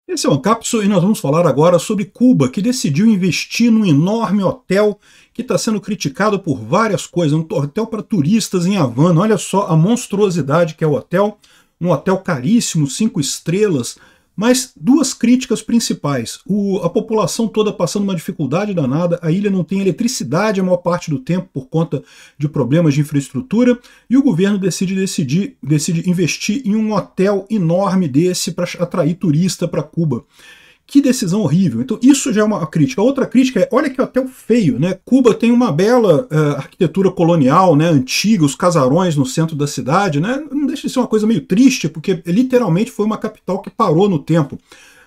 Esse é o Ancapsu e nós vamos falar agora sobre Cuba, que decidiu investir num enorme hotel que está sendo criticado por várias coisas, um hotel para turistas em Havana. Olha só a monstruosidade que é o hotel, um hotel caríssimo, 5 estrelas, mas duas críticas principais. A população toda passando uma dificuldade danada, a ilha não tem eletricidade a maior parte do tempo por conta de problemas de infraestrutura, e o governo decide investir em um hotel enorme desse para atrair turista para Cuba. Que decisão horrível. Então isso já é uma crítica. A outra crítica é, olha que hotel feio, né? Cuba tem uma bela arquitetura colonial, né, antiga, os casarões no centro da cidade, né? Não deixa de ser uma coisa meio triste, porque literalmente foi uma capital que parou no tempo.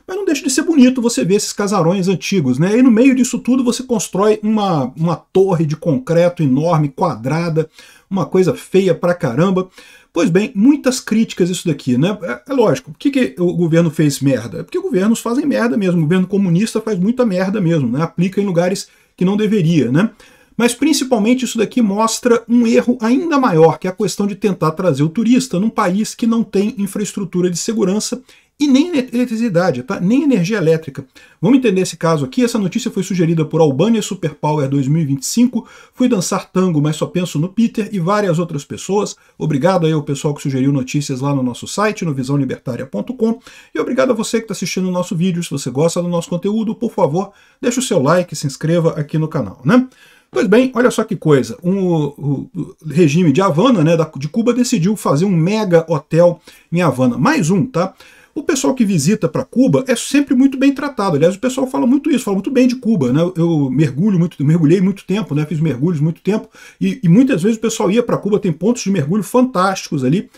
Mas não deixa de ser bonito você ver esses casarões antigos, né? E no meio disso tudo você constrói uma torre de concreto enorme, quadrada, uma coisa feia pra caramba. Pois bem, muitas críticas isso daqui, né? É lógico, por que o governo fez merda? É porque governos fazem merda mesmo, o governo comunista faz muita merda mesmo, né? Aplica em lugares que não deveria, né? Mas principalmente isso daqui mostra um erro ainda maior, que é a questão de tentar trazer o turista num país que não tem infraestrutura de segurança e nem eletricidade, tá? Nem energia elétrica. Vamos entender esse caso aqui. Essa notícia foi sugerida por Albânia Superpower 2025, Fui Dançar Tango, mas só penso no Peter e várias outras pessoas. Obrigado aí ao pessoal que sugeriu notícias lá no nosso site, no visãolibertaria.com, e obrigado a você que está assistindo o nosso vídeo. Se você gosta do nosso conteúdo, por favor, deixe o seu like e se inscreva aqui no canal, né? Pois bem, olha só que coisa, o regime de Havana, né, de Cuba, decidiu fazer um mega hotel em Havana. Mais um, tá? O pessoal que visita para Cuba é sempre muito bem tratado. Aliás, o pessoal fala muito isso, fala muito bem de Cuba, né? Eu mergulhei muito tempo, né? Fiz mergulhos muito tempo, e muitas vezes o pessoal ia para Cuba, tem pontos de mergulho fantásticos ali.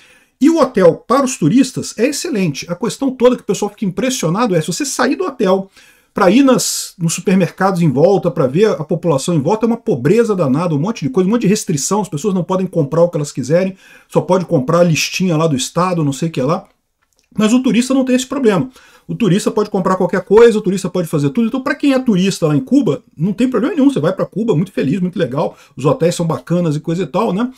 E o hotel para os turistas é excelente. A questão toda que o pessoal fica impressionado é, se você sair do hotel para ir nos supermercados em volta, para ver a população em volta, é uma pobreza danada, um monte de coisa, um monte de restrição, as pessoas não podem comprar o que elas quiserem, só pode comprar a listinha lá do estado, não sei o que lá. Mas o turista não tem esse problema. O turista pode comprar qualquer coisa, o turista pode fazer tudo. Então, para quem é turista lá em Cuba, não tem problema nenhum. Você vai para Cuba, muito feliz, muito legal, os hotéis são bacanas e coisa e tal, né?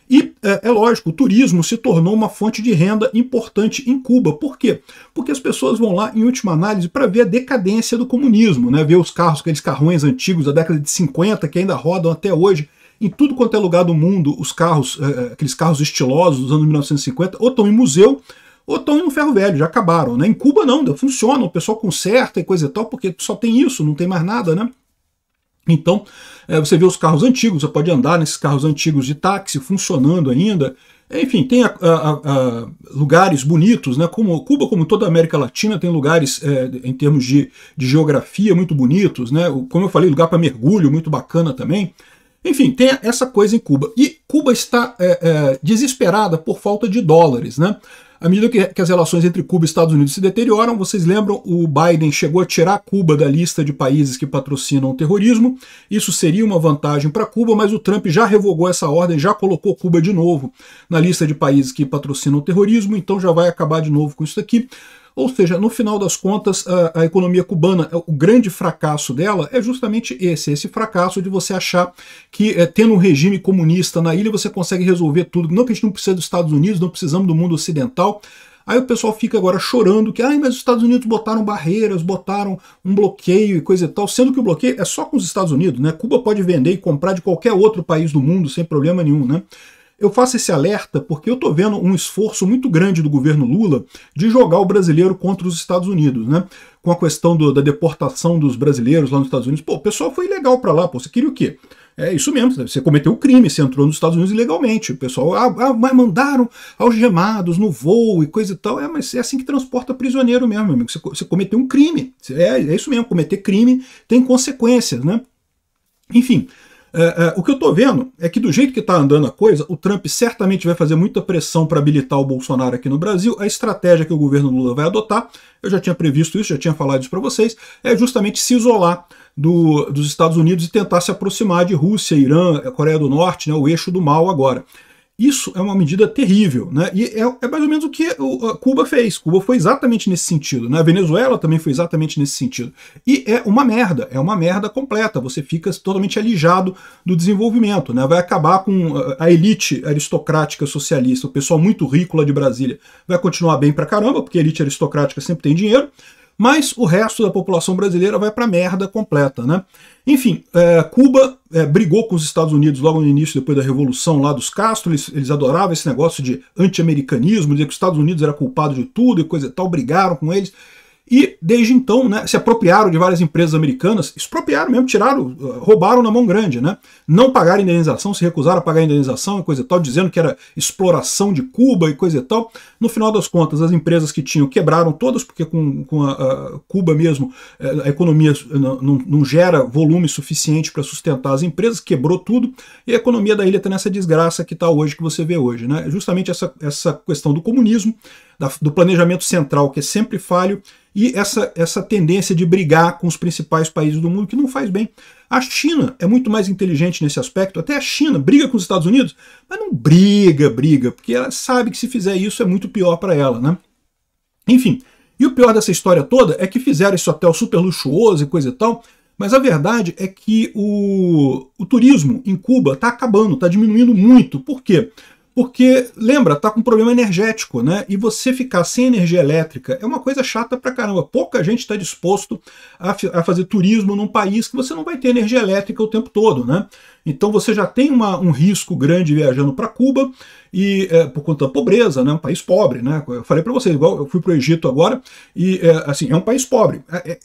E é lógico, o turismo se tornou uma fonte de renda importante em Cuba. Por quê? Porque as pessoas vão lá, em última análise, para ver a decadência do comunismo, né? Ver os carros, aqueles carrões antigos da década de 50 que ainda rodam até hoje. Em tudo quanto é lugar do mundo, os carros, aqueles carros estilosos dos anos 1950, ou estão em museu, ou estão no ferro velho, já acabaram, né? Em Cuba não, funciona, o pessoal conserta e coisa e tal, porque só tem isso, não tem mais nada, né? Então, você vê os carros antigos, você pode andar nesses carros antigos de táxi, funcionando ainda. Enfim, tem lugares bonitos, né? Como Cuba, como toda a América Latina, tem lugares, em termos de geografia, muito bonitos, né? Como eu falei, lugar para mergulho, muito bacana também. Enfim, tem essa coisa em Cuba. E Cuba está desesperada por falta de dólares, né? À medida que as relações entre Cuba e Estados Unidos se deterioram, vocês lembram, o Biden chegou a tirar Cuba da lista de países que patrocinam o terrorismo. Isso seria uma vantagem para Cuba, mas o Trump já revogou essa ordem, já colocou Cuba de novo na lista de países que patrocinam o terrorismo, então já vai acabar de novo com isso aqui. Ou seja, no final das contas, a economia cubana, o grande fracasso dela é justamente esse fracasso de você achar que tendo um regime comunista na ilha você consegue resolver tudo. Não que a gente não precisa dos Estados Unidos, não precisamos do mundo ocidental. Aí o pessoal fica agora chorando que mas os Estados Unidos botaram barreiras, botaram um bloqueio e coisa e tal, sendo que o bloqueio é só com os Estados Unidos, né? Cuba pode vender e comprar de qualquer outro país do mundo sem problema nenhum, né? Eu faço esse alerta porque eu estou vendo um esforço muito grande do governo Lula de jogar o brasileiro contra os Estados Unidos, né? Com a questão da deportação dos brasileiros lá nos Estados Unidos. Pô, o pessoal foi ilegal para lá, pô, você queria o quê? É isso mesmo, você cometeu um crime, você entrou nos Estados Unidos ilegalmente. O pessoal, mas mandaram algemados no voo e coisa e tal. Mas é assim que transporta prisioneiro mesmo, meu amigo. Você cometeu um crime. É isso mesmo, cometer crime tem consequências, né? Enfim. O que eu estou vendo é que do jeito que está andando a coisa, o Trump certamente vai fazer muita pressão para habilitar o Bolsonaro aqui no Brasil. A estratégia que o governo Lula vai adotar, eu já tinha previsto isso, já tinha falado isso para vocês, é justamente se isolar dos Estados Unidos e tentar se aproximar de Rússia, Irã, Coreia do Norte, né, o eixo do mal agora. Isso é uma medida terrível, né? E é mais ou menos o que Cuba fez. Cuba foi exatamente nesse sentido, né? A Venezuela também foi exatamente nesse sentido. E é uma merda completa. Você fica totalmente alijado do desenvolvimento, né? Vai acabar com a elite aristocrática socialista, o pessoal muito rico lá de Brasília vai continuar bem pra caramba, porque a elite aristocrática sempre tem dinheiro. mas o resto da população brasileira vai pra merda completa, né? Enfim, Cuba brigou com os Estados Unidos logo no início, depois da Revolução lá dos Castro, eles adoravam esse negócio de anti-americanismo, dizer que os Estados Unidos era culpado de tudo e coisa e tal, brigaram com eles. E desde então, né, se apropriaram de várias empresas americanas, expropriaram mesmo, tiraram, roubaram na mão grande, né? Não pagaram indenização, se recusaram a pagar indenização e coisa e tal, dizendo que era exploração de Cuba e coisa e tal. No final das contas, as empresas que tinham quebraram todas, porque com a Cuba mesmo, a economia não gera volume suficiente para sustentar as empresas, quebrou tudo, e a economia da ilha está nessa desgraça que está hoje, que você vê hoje, né? Justamente essa questão do comunismo, do planejamento central, que é sempre falho, e essa tendência de brigar com os principais países do mundo, que não faz bem. A China é muito mais inteligente nesse aspecto, até a China briga com os Estados Unidos, mas não briga, porque ela sabe que se fizer isso é muito pior para ela, né? Enfim, e o pior dessa história toda é que fizeram esse hotel super luxuoso e coisa e tal, mas a verdade é que o turismo em Cuba está acabando, está diminuindo muito. Por quê? Porque, lembra, tá com um problema energético, né? E você ficar sem energia elétrica é uma coisa chata pra caramba. Pouca gente está disposto a fazer turismo num país que você não vai ter energia elétrica o tempo todo, né? Então você já tem um risco grande viajando para Cuba, e por conta da pobreza, né? Um país pobre, né? Eu falei para vocês, igual eu fui para o Egito agora, e assim, é um país pobre.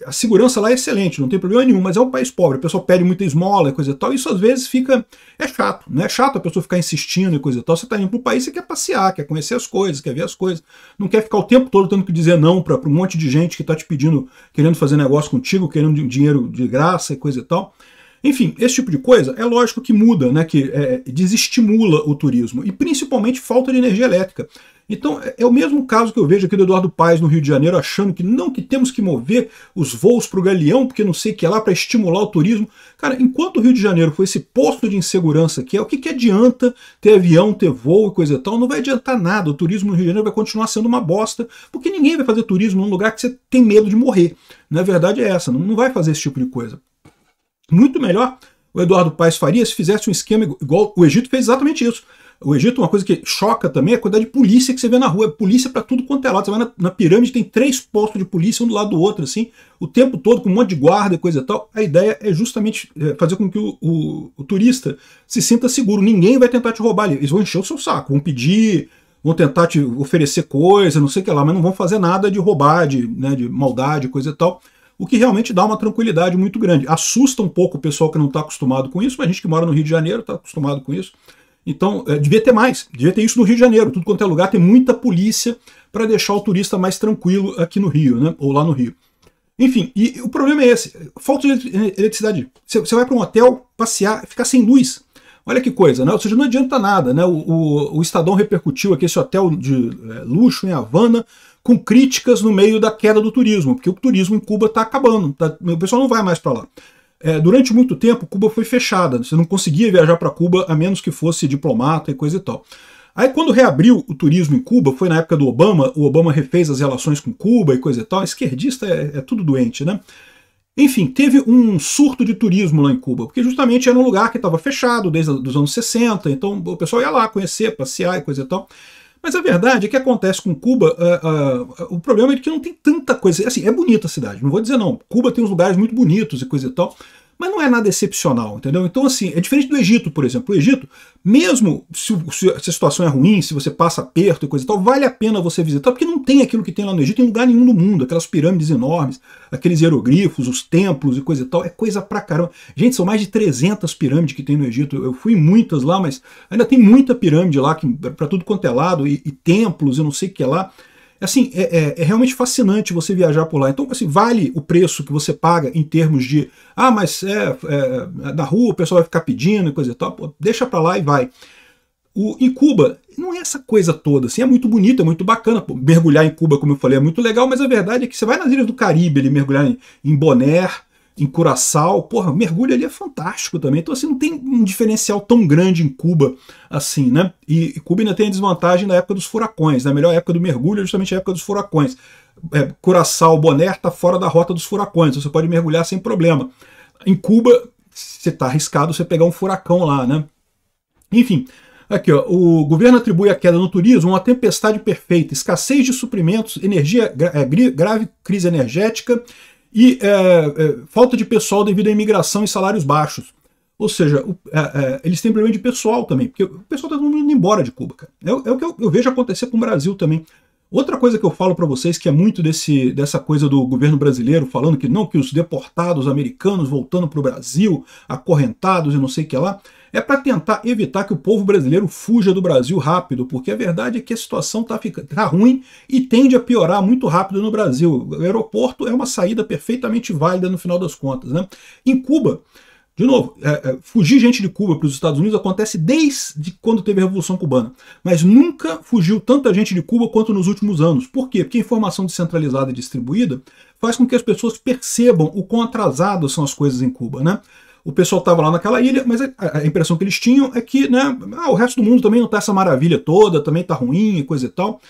A segurança lá é excelente, não tem problema nenhum, mas é um país pobre. O pessoal pede muita esmola e coisa e tal, e isso às vezes fica... É chato, né? É chato a pessoa ficar insistindo e coisa e tal. Você está indo para o país, você quer passear, quer conhecer as coisas, quer ver as coisas. Não quer ficar o tempo todo tendo que dizer não para um monte de gente que está te pedindo, querendo fazer negócio contigo, querendo dinheiro de graça e coisa e tal. Enfim, esse tipo de coisa é lógico que muda, né, que desestimula o turismo, e principalmente falta de energia elétrica. Então é o mesmo caso que eu vejo aqui do Eduardo Paes no Rio de Janeiro, achando que não, que temos que mover os voos para o Galeão, porque não sei o que é lá, para estimular o turismo. Cara, enquanto o Rio de Janeiro foi esse posto de insegurança que é, o que adianta ter avião, ter voo e coisa e tal? Não vai adiantar nada, o turismo no Rio de Janeiro vai continuar sendo uma bosta, porque ninguém vai fazer turismo num lugar que você tem medo de morrer. Na verdade é essa, não vai fazer esse tipo de coisa. Muito melhor o Eduardo Paes faria se fizesse um esquema igual o Egito fez exatamente isso. O Egito, uma coisa que choca também, é a quantidade de polícia que você vê na rua. É polícia para tudo quanto é lado. Você vai na pirâmide, tem 3 postos de polícia um do lado do outro, assim, o tempo todo, com um monte de guarda e coisa e tal. A ideia é justamente fazer com que o turista se sinta seguro. Ninguém vai tentar te roubar ali. Eles vão encher o seu saco, vão pedir, vão tentar te oferecer coisa, não sei o que lá, mas não vão fazer nada de roubar, de maldade, coisa e tal. O que realmente dá uma tranquilidade muito grande. Assusta um pouco o pessoal que não está acostumado com isso, mas a gente que mora no Rio de Janeiro está acostumado com isso. Então, devia ter mais, devia ter isso no Rio de Janeiro. Tudo quanto é lugar tem muita polícia para deixar o turista mais tranquilo aqui no Rio, né? Ou lá no Rio. Enfim, e o problema é esse, falta de eletricidade. Você vai para um hotel, passear, ficar sem luz. Olha que coisa, né? Ou seja, não adianta nada, né? O Estadão repercutiu aqui esse hotel de luxo em Havana, com críticas no meio da queda do turismo, porque o turismo em Cuba está acabando, o pessoal não vai mais para lá. Durante muito tempo, Cuba foi fechada, você não conseguia viajar para Cuba a menos que fosse diplomata e coisa e tal. Aí quando reabriu o turismo em Cuba, foi na época do Obama, o Obama refez as relações com Cuba e coisa e tal, esquerdista é tudo doente, né? Enfim, teve um surto de turismo lá em Cuba, porque justamente era um lugar que estava fechado desde os anos 60, então o pessoal ia lá conhecer, passear e coisa e tal. Mas a verdade é que acontece com Cuba, o problema é que não tem tanta coisa. Assim, é bonita a cidade, não vou dizer não. Cuba tem uns lugares muito bonitos e coisa e tal, mas não é nada excepcional, entendeu? Então, assim, é diferente do Egito, por exemplo. O Egito, mesmo se a situação é ruim, se você passa aperto e coisa e tal, vale a pena você visitar, porque não tem aquilo que tem lá no Egito em lugar nenhum do mundo, aquelas pirâmides enormes, aqueles hieroglifos, os templos e coisa e tal, é coisa pra caramba. Gente, são mais de 300 pirâmides que tem no Egito, eu fui em muitas lá, mas ainda tem muita pirâmide lá, pra tudo quanto é lado, e templos e não sei o que lá. Assim, é realmente fascinante você viajar por lá. Então, assim, vale o preço que você paga em termos de mas na rua o pessoal vai ficar pedindo e coisa e tal. Pô, deixa pra lá e vai. Em Cuba, não é essa coisa toda. Assim, é muito bonito, é muito bacana. Pô, mergulhar em Cuba, como eu falei, é muito legal, mas a verdade é que você vai nas ilhas do Caribe, ali, mergulhar em Bonaire, em Curaçao, porra, mergulho ali é fantástico também. Então, assim, não tem um diferencial tão grande em Cuba assim, né? E Cuba ainda tem a desvantagem da época dos furacões, né? A melhor época do mergulho é justamente a época dos furacões. Curaçao, Bonaire está fora da rota dos furacões, então você pode mergulhar sem problema. Em Cuba, você está arriscado você pegar um furacão lá, né? Enfim, Aqui, ó, o governo atribui a queda no turismo uma tempestade perfeita, escassez de suprimentos, grave crise energética e falta de pessoal devido à imigração e salários baixos. Ou seja, eles têm problema de pessoal também, porque o pessoal está indo embora de Cuba, cara. É o que eu vejo acontecer com o Brasil também. Outra coisa que eu falo para vocês, que é muito dessa coisa do governo brasileiro, falando que não, que os deportados americanos voltando para o Brasil, acorrentados e não sei o que lá, é para tentar evitar que o povo brasileiro fuja do Brasil rápido, porque a verdade é que a situação tá ruim e tende a piorar muito rápido no Brasil. O aeroporto é uma saída perfeitamente válida no final das contas, né? Em Cuba, de novo, fugir gente de Cuba para os Estados Unidos acontece desde quando teve a Revolução Cubana, mas nunca fugiu tanta gente de Cuba quanto nos últimos anos. Por quê? Porque a informação descentralizada e distribuída faz com que as pessoas percebam o quão atrasadas são as coisas em Cuba, né? O pessoal estava lá naquela ilha, mas a impressão que eles tinham é que, né, o resto do mundo também não está essa maravilha toda, também está ruim e coisa e tal.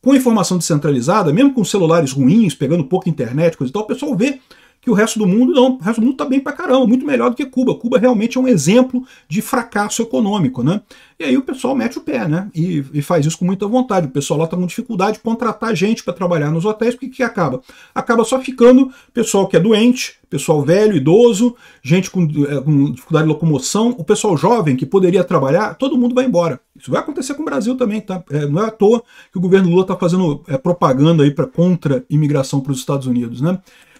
Com a informação descentralizada, mesmo com celulares ruins, pegando pouca internet, coisa e tal, o pessoal vê que o resto do mundo não, o resto do mundo está bem pra caramba, muito melhor do que Cuba. Cuba realmente é um exemplo de fracasso econômico, né? E aí o pessoal mete o pé, né? E faz isso com muita vontade. O pessoal lá está com dificuldade de contratar gente para trabalhar nos hotéis, porque que acaba? Acaba só ficando pessoal que é doente, pessoal velho, idoso, gente com dificuldade de locomoção, o pessoal jovem que poderia trabalhar, todo mundo vai embora. Isso vai acontecer com o Brasil também, tá? Não é à toa que o governo Lula está fazendo propaganda aí contra imigração para os Estados Unidos, né?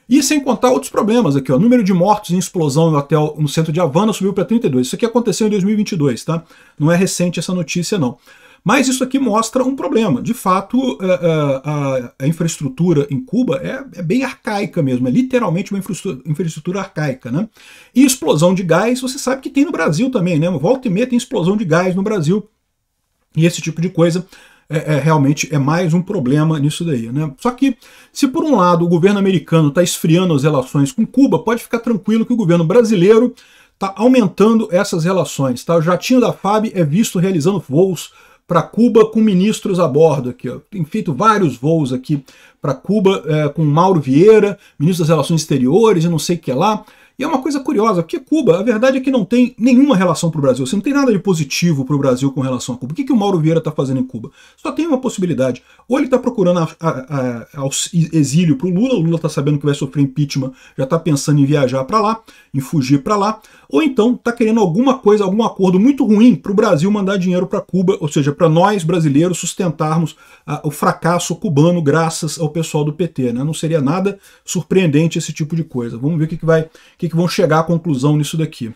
E sem contar outros problemas aqui, ó. O número de mortos em explosão no hotel no centro de Havana subiu para 32. Isso aqui aconteceu em 2022, tá? Não é recente essa notícia, não. Mas isso aqui mostra um problema. De fato, a infraestrutura em Cuba é bem arcaica mesmo, é literalmente uma infraestrutura arcaica, né? E explosão de gás, você sabe que tem no Brasil também, né? Volta e meia tem explosão de gás no Brasil. E esse tipo de coisa realmente é mais um problema nisso daí, né? Só que, se por um lado o governo americano está esfriando as relações com Cuba, pode ficar tranquilo que o governo brasileiro está aumentando essas relações, tá? O jatinho da FAB é visto realizando voos para Cuba com ministros a bordo aqui, ó. Tem feito vários voos aqui para Cuba com Mauro Vieira, ministro das Relações Exteriores e não sei o que lá. E é uma coisa curiosa, porque Cuba, a verdade é que não tem nenhuma relação para o Brasil. Você não tem nada de positivo para o Brasil com relação a Cuba. O que o Mauro Vieira está fazendo em Cuba? Só tem uma possibilidade. Ou ele está procurando exílio para o Lula está sabendo que vai sofrer impeachment, já está pensando em viajar para lá, em fugir para lá, ou então está querendo alguma coisa, algum acordo muito ruim para o Brasil mandar dinheiro para Cuba, ou seja, para nós brasileiros sustentarmos o fracasso cubano graças ao pessoal do PT, né? Não seria nada surpreendente esse tipo de coisa. Vamos ver o que vão chegar à conclusão nisso daqui.